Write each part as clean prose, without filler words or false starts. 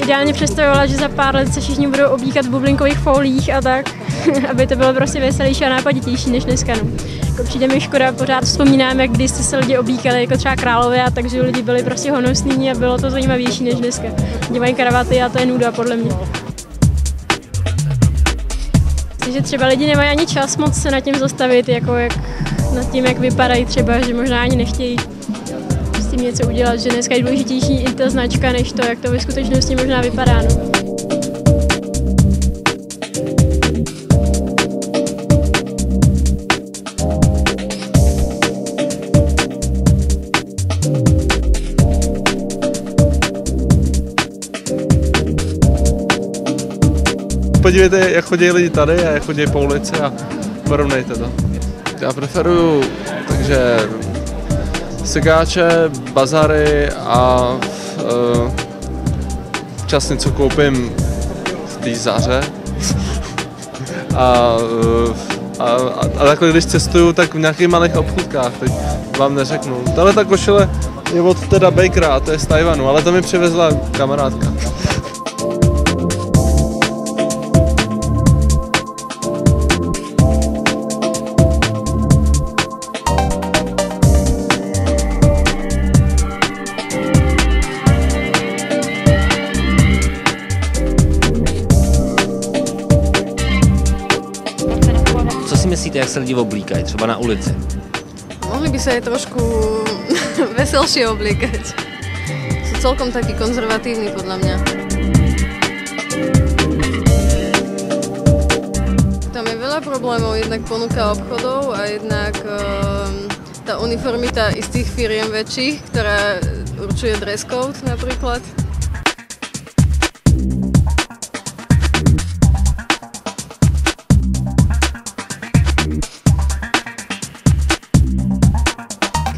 ideálně představovala, že za pár let se všichni budou oblíkat v bublinkových folích a tak, aby to bylo prostě veselější a nápaditější než dneska. No. Jako přijde mi škoda, pořád vzpomínám, jak když se lidi oblíkali jako třeba králové a takže lidi byli prostě honosní a bylo to zajímavější než dneska. Lidi mají kravaty a to je nuda podle mě. Že třeba lidi nemají ani čas moc se nad tím zastavit, jako nad tím, jak vypadají třeba, že možná ani nechtějí s tím něco udělat, že dneska je důležitější i ta značka, než to, jak to ve skutečnosti možná vypadá. No. Podívejte, jak chodí lidi tady a jak chodí po ulici a porovnejte to. Já preferuju takže sigáče, bazary a včas něco koupím v té Zaře. a takhle když cestuju, tak v nějakých malých obchůdkách, teď vám neřeknu. Tahle ta košile je od teda Bakera a to je z Tajvanu, ale to mi přivezla kamarádka. Co si myslíte, jak se lidi oblíkají, třeba na ulici? Mohli by sa aj trošku veselšie obliekať. Sú celkom takí konzervatívni podľa mňa. Tam je veľa problémov, jednak ponuka obchodov a jednak tá uniformita istých firiem väčších, ktorá určuje dress code napríklad.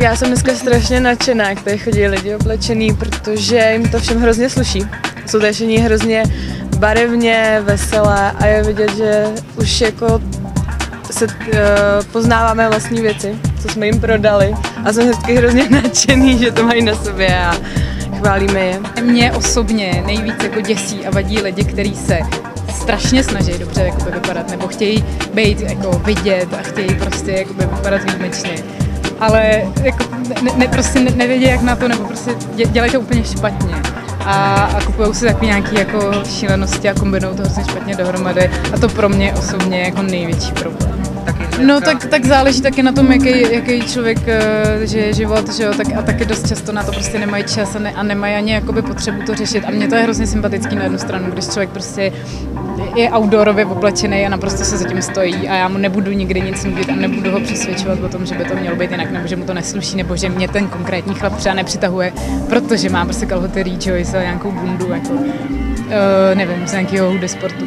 Já jsem dneska strašně nadšená, jak tady chodí lidi oblečený, protože jim to všem hrozně sluší. Jsou tady všichni hrozně barevně, veselé a je vidět, že už jako se poznáváme vlastní věci, co jsme jim prodali. A jsem vždycky hrozně nadšený, že to mají na sobě a chválíme je. Mě osobně nejvíc jako děsí a vadí lidi, kteří se strašně snaží dobře jakoby vypadat, nebo chtějí být jako vidět a chtějí prostě jakoby vypadat výjimečně. Ale jako prostě nevědí jak na to, nebo prostě dělají to úplně špatně. A kupují si takový nějaký jako šílenosti a kombinují to hrozně špatně dohromady. A to pro mě osobně je jako největší problém. No tak záleží taky na tom, jaký člověk žije život, že jo, a taky dost často na to prostě nemají čas a nemají ani jakoby potřebu to řešit. A mně to je hrozně sympatický na jednu stranu, když člověk prostě je outdoorově oblečený a naprosto se za tím stojí a já mu nebudu nikdy nic nutit a nebudu ho přesvědčovat o tom, že by to mělo být jinak, nebo že mu to nesluší, nebo že mě ten konkrétní chlap třeba nepřitahuje, protože má prostě kalhoty Rejoice a nějakou bundu, jako nevím, z nějakého houdy sportu.